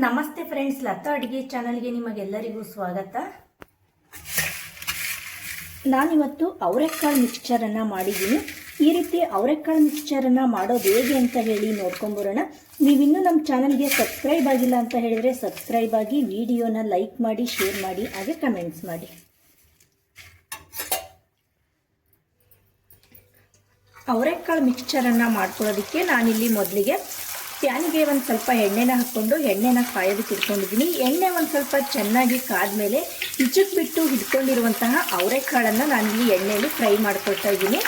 ನಮಸ್ತೆ ಫ್ರೆಂಡ್ಸ್, ಲತಾ ಅಡುಗೆ ಚಾನಲ್ಗೆ ನಿಮಗೆಲ್ಲರಿಗೂ ಸ್ವಾಗತ. ನಾನಿವತ್ತು ಅವರೆಕಾಳು ಮಿಕ್ಸ್ಚರನ್ನು ಮಾಡಿದ್ದೀನಿ. ಈ ರೀತಿ ಅವರೆಕಾಳು ಮಿಕ್ಸ್ಚರನ್ನು ಮಾಡೋದು ಹೇಗೆ ಅಂತ ಹೇಳಿ ನೋಡ್ಕೊಂಬರೋಣ. ನೀವಿನ್ನೂ ನಮ್ಮ ಚಾನಲ್ಗೆ ಸಬ್ಸ್ಕ್ರೈಬ್ ಆಗಿಲ್ಲ ಅಂತ ಹೇಳಿದರೆ ಸಬ್ಸ್ಕ್ರೈಬ್ ಆಗಿ, ವಿಡಿಯೋನ ಲೈಕ್ ಮಾಡಿ, ಶೇರ್ ಮಾಡಿ, ಹಾಗೆ ಕಮೆಂಟ್ಸ್ ಮಾಡಿ. ಅವರೆಕಾಳು ಮಿಕ್ಸ್ಚರನ್ನು ಮಾಡ್ಕೊಳ್ಳೋದಕ್ಕೆ ನಾನಿಲ್ಲಿ ಮೊದಲಿಗೆ ಪ್ಯಾನಿಗೆ ಒಂದು ಸ್ವಲ್ಪ ಎಣ್ಣೆನ ಹಾಕ್ಕೊಂಡು ಎಣ್ಣೆನ ಕಾಯೋದಕ್ಕೆ ಇಟ್ಕೊಂಡಿದ್ದೀನಿ. ಎಣ್ಣೆ ಒಂದು ಸ್ವಲ್ಪ ಚೆನ್ನಾಗಿ ಕಾದ್ಮೇಲೆ ಹಿಚಕ್ ಬಿಟ್ಟು ಹಿಡ್ಕೊಂಡಿರುವಂತಹ ಅವರೆಕಾಳನ್ನು ನಾನಿಲ್ಲಿ ಎಣ್ಣೆಯಲ್ಲಿ ಫ್ರೈ ಮಾಡ್ಕೊಳ್ತಾ ಇದ್ದೀನಿ.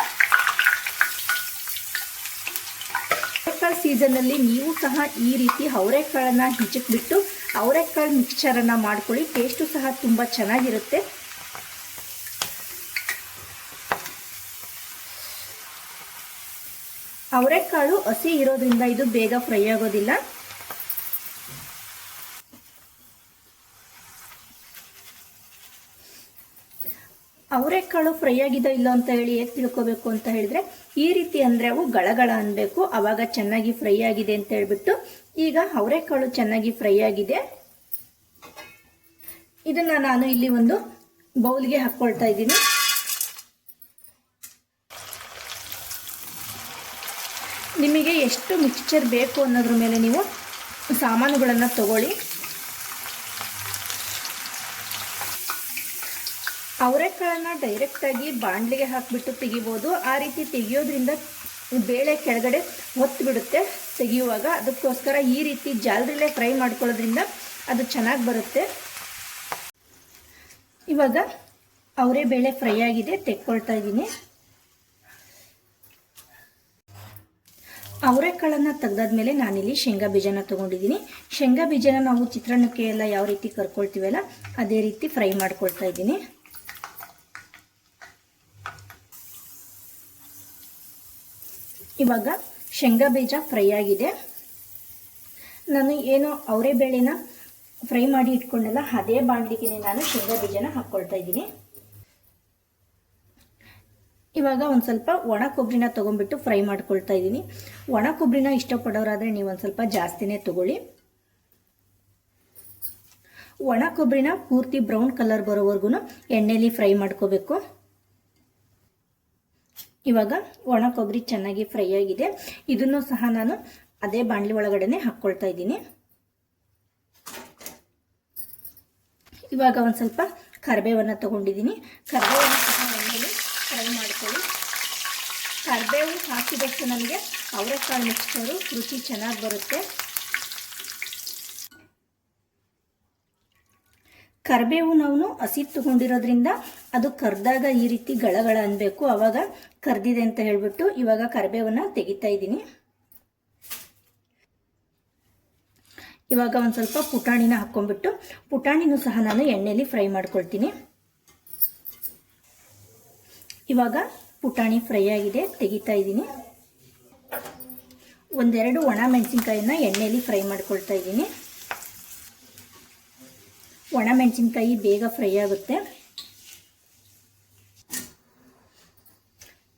ಅವರೆಕಾಳು ಸೀಸನ್ನಲ್ಲಿ ನೀವು ಸಹ ಈ ರೀತಿ ಅವರೆಕಾಳನ್ನು ಹಿಚಕ್ ಬಿಟ್ಟು ಅವರೆಕಾಳು ಮಿಕ್ಸ್ಚರನ್ನು ಮಾಡ್ಕೊಳ್ಳಿ. ಟೇಸ್ಟು ಸಹ ತುಂಬ ಚೆನ್ನಾಗಿರುತ್ತೆ. ಅವರೆಕಾಳು ಹಸಿ ಇರೋದ್ರಿಂದ ಇದು ಬೇಗ ಫ್ರೈ ಆಗೋದಿಲ್ಲ. ಅವರೆಕಾಳು ಫ್ರೈ ಆಗಿದೋ ಇಲ್ಲ ಅಂತ ಹೇಳಿ ಹೇಗೆ ತಿಳ್ಕೋಬೇಕು ಅಂತ ಹೇಳಿದ್ರೆ, ಈ ರೀತಿ ಅಂದರೆ ಅವು ಗಳಗಳ ಅನ್ಬೇಕು, ಆವಾಗ ಚೆನ್ನಾಗಿ ಫ್ರೈ ಆಗಿದೆ ಅಂತ ಹೇಳ್ಬಿಟ್ಟು. ಈಗ ಅವರೆಕಾಳು ಚೆನ್ನಾಗಿ ಫ್ರೈ ಆಗಿದೆ. ಇದನ್ನ ನಾನು ಇಲ್ಲಿ ಒಂದು ಬೌಲ್ಗೆ ಹಾಕ್ಕೊಳ್ತಾ ಇದ್ದೀನಿ. ನಿಮಗೆ ಎಷ್ಟು ಮಿಕ್ಸ್ಚರ್ ಬೇಕು ಅನ್ನೋದ್ರ ಮೇಲೆ ನೀವು ಸಾಮಾನುಗಳನ್ನು ತಗೊಳ್ಳಿ. ಅವರೆಕಾಳನ್ನು ಡೈರೆಕ್ಟಾಗಿ ಬಾಣಲಿಗೆ ಹಾಕಿಬಿಟ್ಟು ತೆಗಿಬೋದು. ಆ ರೀತಿ ತೆಗಿಯೋದ್ರಿಂದ ಬೇಳೆ ಕೆಳಗಡೆ ಒತ್ತು ಬಿಡುತ್ತೆ ತೆಗೆಯುವಾಗ. ಅದಕ್ಕೋಸ್ಕರ ಈ ರೀತಿ ಜಾಲದಲ್ಲೇ ಫ್ರೈ ಮಾಡ್ಕೊಳ್ಳೋದ್ರಿಂದ ಅದು ಚೆನ್ನಾಗಿ ಬರುತ್ತೆ. ಇವಾಗ ಅವರೇ ಬೇಳೆ ಫ್ರೈ ಆಗಿದೆ, ತೆಕ್ಕೊಳ್ತಾ ಇದ್ದೀನಿ. ಅವರೆಕಾಳನ್ನು ತೆಗೆದಾದ್ಮೇಲೆ ನಾನಿಲ್ಲಿ ಶೇಂಗಾ ಬೀಜನ ತೊಗೊಂಡಿದ್ದೀನಿ. ಶೇಂಗಾ ಬೀಜನ ನಾವು ಚಿತ್ರಾನ್ನಕ್ಕೆ ಎಲ್ಲ ಯಾವ ರೀತಿ ಕರ್ಕೊಳ್ತೀವಲ್ಲ ಅದೇ ರೀತಿ ಫ್ರೈ ಮಾಡ್ಕೊಳ್ತಾ ಇದ್ದೀನಿ. ಇವಾಗ ಶೇಂಗಾ ಬೀಜ ಫ್ರೈ ಆಗಿದೆ. ನಾನು ಏನು ಅವರೇ ಬೇಳೆನ ಫ್ರೈ ಮಾಡಿ ಇಟ್ಕೊಂಡಲ್ಲ ಅದೇ ಬಾಣಲಿಗೆ ನಾನು ಶೇಂಗಾ ಬೀಜನ ಹಾಕ್ಕೊಳ್ತಾ ಇದ್ದೀನಿ. ಇವಾಗ ಒಂದು ಸ್ವಲ್ಪ ಒಣ ಕೊಬ್ಬರಿನ ತೊಗೊಂಡ್ಬಿಟ್ಟು ಫ್ರೈ ಮಾಡ್ಕೊಳ್ತಾ ಇದ್ದೀನಿ. ಒಣ ಕೊಬ್ಬರಿನ ಇಷ್ಟಪಡೋರಾದರೆ ನೀವು ಒಂದು ಸ್ವಲ್ಪ ಜಾಸ್ತಿನೇ ತಗೊಳ್ಳಿ. ಒಣ ಕೊಬ್ಬರಿನ ಪೂರ್ತಿ ಬ್ರೌನ್ ಕಲರ್ ಬರೋವರೆಗೂ ಎಣ್ಣೆಯಲ್ಲಿ ಫ್ರೈ ಮಾಡ್ಕೋಬೇಕು. ಇವಾಗ ಒಣ ಕೊಬ್ಬರಿ ಚೆನ್ನಾಗಿ ಫ್ರೈ ಆಗಿದೆ. ಇದನ್ನು ಸಹ ನಾನು ಅದೇ ಬಾಣಲಿ ಒಳಗಡೆನೆ ಹಾಕ್ಕೊಳ್ತಾ ಇದ್ದೀನಿ. ಇವಾಗ ಒಂದು ಸ್ವಲ್ಪ ಕರಿಬೇವನ್ನು ತಗೊಂಡಿದ್ದೀನಿ. ಕರಿಬೇವನ್ನು ಸಹ ಎಣ್ಣೆಯಲ್ಲಿ ಫ್ರೈ ಮಾಡ್ಕೊಳ್ಳಿ. ಕರಿಬೇವು ಹಾಕಿದಷ್ಟು ನಮಗೆ ಅವರೆಕಾಳು ಮಿಕ್ಸ್ಚರು ರುಚಿ ಚೆನ್ನಾಗಿ ಬರುತ್ತೆ. ಕರಿಬೇವು ನಾವು ಹಸಿ ತಗೊಂಡಿರೋದ್ರಿಂದ ಅದು ಕರ್ದಾಗ ಈ ರೀತಿ ಗಳಗಳ ಅನ್ಬೇಕು, ಆವಾಗ ಕರ್ದಿದೆ ಅಂತ ಹೇಳ್ಬಿಟ್ಟು ಇವಾಗ ಕರಿಬೇವನ್ನ ತೆಗಿತಾ ಇದ್ದೀನಿ. ಇವಾಗ ಒಂದು ಸ್ವಲ್ಪ ಪುಟಾಣಿನ ಹಾಕ್ಕೊಂಡ್ಬಿಟ್ಟು ಪುಟಾಣಿನೂ ಸಹ ನಾನು ಎಣ್ಣೆಯಲ್ಲಿ ಫ್ರೈ ಮಾಡ್ಕೊಳ್ತೀನಿ. ಇವಾಗ ಪುಟಾಣಿ ಫ್ರೈ ಆಗಿದೆ, ತೆಗಿತಾ ಇದ್ದೀನಿ. ಒಂದೆರಡು ಒಣ ಮೆಣಸಿನ್ಕಾಯಿನ ಎಣ್ಣೆಯಲ್ಲಿ ಫ್ರೈ ಮಾಡ್ಕೊಳ್ತಾ ಇದ್ದೀನಿ. ಒಣ ಮೆಣಸಿನ್ಕಾಯಿ ಬೇಗ ಫ್ರೈ ಆಗುತ್ತೆ.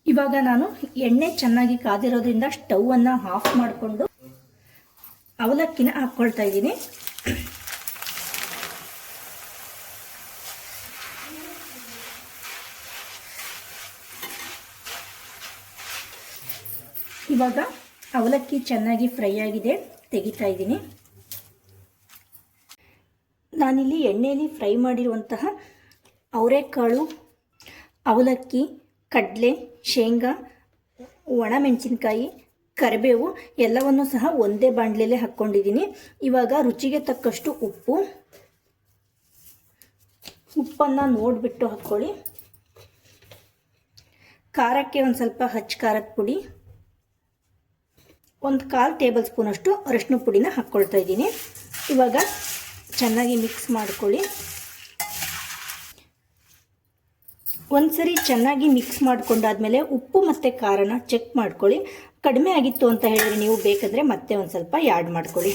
ಇವಾಗ ನಾನು ಎಣ್ಣೆ ಚೆನ್ನಾಗಿ ಕಾದಿರೋದ್ರಿಂದ ಸ್ಟೌವನ್ನು ಆಫ್ ಮಾಡಿಕೊಂಡು ಅವಲಕ್ಕಿನ ಹಾಕ್ಕೊಳ್ತಾ ಇದ್ದೀನಿ. ಇವಾಗ ಅವಲಕ್ಕಿ ಚೆನ್ನಾಗಿ ಫ್ರೈ ಆಗಿದೆ, ತೆಗಿತಾ ಇದ್ದೀನಿ. ನಾನಿಲ್ಲಿ ಎಣ್ಣೆಯಲ್ಲಿ ಫ್ರೈ ಮಾಡಿರುವಂತಹ ಅವರೆಕಾಳು, ಅವಲಕ್ಕಿ, ಕಡಲೆ, ಶೇಂಗಾ, ಒಣಮೆಣಸಿನ್ಕಾಯಿ, ಕರಿಬೇವು ಎಲ್ಲವನ್ನು ಸಹ ಒಂದೇ ಬಾಣಲೆಯಲ್ಲೇ ಹಾಕ್ಕೊಂಡಿದ್ದೀನಿ. ಇವಾಗ ರುಚಿಗೆ ತಕ್ಕಷ್ಟು ಉಪ್ಪನ್ನು ನೋಡಿಬಿಟ್ಟು ಹಾಕ್ಕೊಳ್ಳಿ. ಖಾರಕ್ಕೆ ಒಂದು ಸ್ವಲ್ಪ ಹಚ್ಚ ಖಾರದ ಪುಡಿ, ಒಂದು 1/4 ಟೇಬಲ್ ಸ್ಪೂನ್ ಅಷ್ಟು ಅರಿಶಿನ ಪುಡಿನ ಹಾಕ್ಕೊಳ್ತಾ ಇದ್ದೀನಿ. ಇವಾಗ ಚೆನ್ನಾಗಿ ಮಿಕ್ಸ್ ಮಾಡ್ಕೊಳ್ಳಿ. ಒಂದ್ಸರಿ ಚೆನ್ನಾಗಿ ಮಿಕ್ಸ್ ಮಾಡ್ಕೊಂಡಾದ್ಮೇಲೆ ಉಪ್ಪು ಮತ್ತು ಖಾರನ ಚೆಕ್ ಮಾಡ್ಕೊಳ್ಳಿ. ಕಡಿಮೆ ಆಗಿತ್ತು ಅಂತ ಹೇಳಿದ್ರೆ ನೀವು ಬೇಕಾದರೆ ಮತ್ತೆ ಒಂದು ಸ್ವಲ್ಪ ಆ್ಯಡ್ ಮಾಡ್ಕೊಳ್ಳಿ.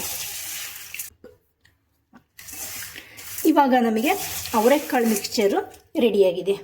ಇವಾಗ ನಮಗೆ ಅವರೆಕಾಳು ಮಿಕ್ಸ್ಚರು ರೆಡಿಯಾಗಿದೆ.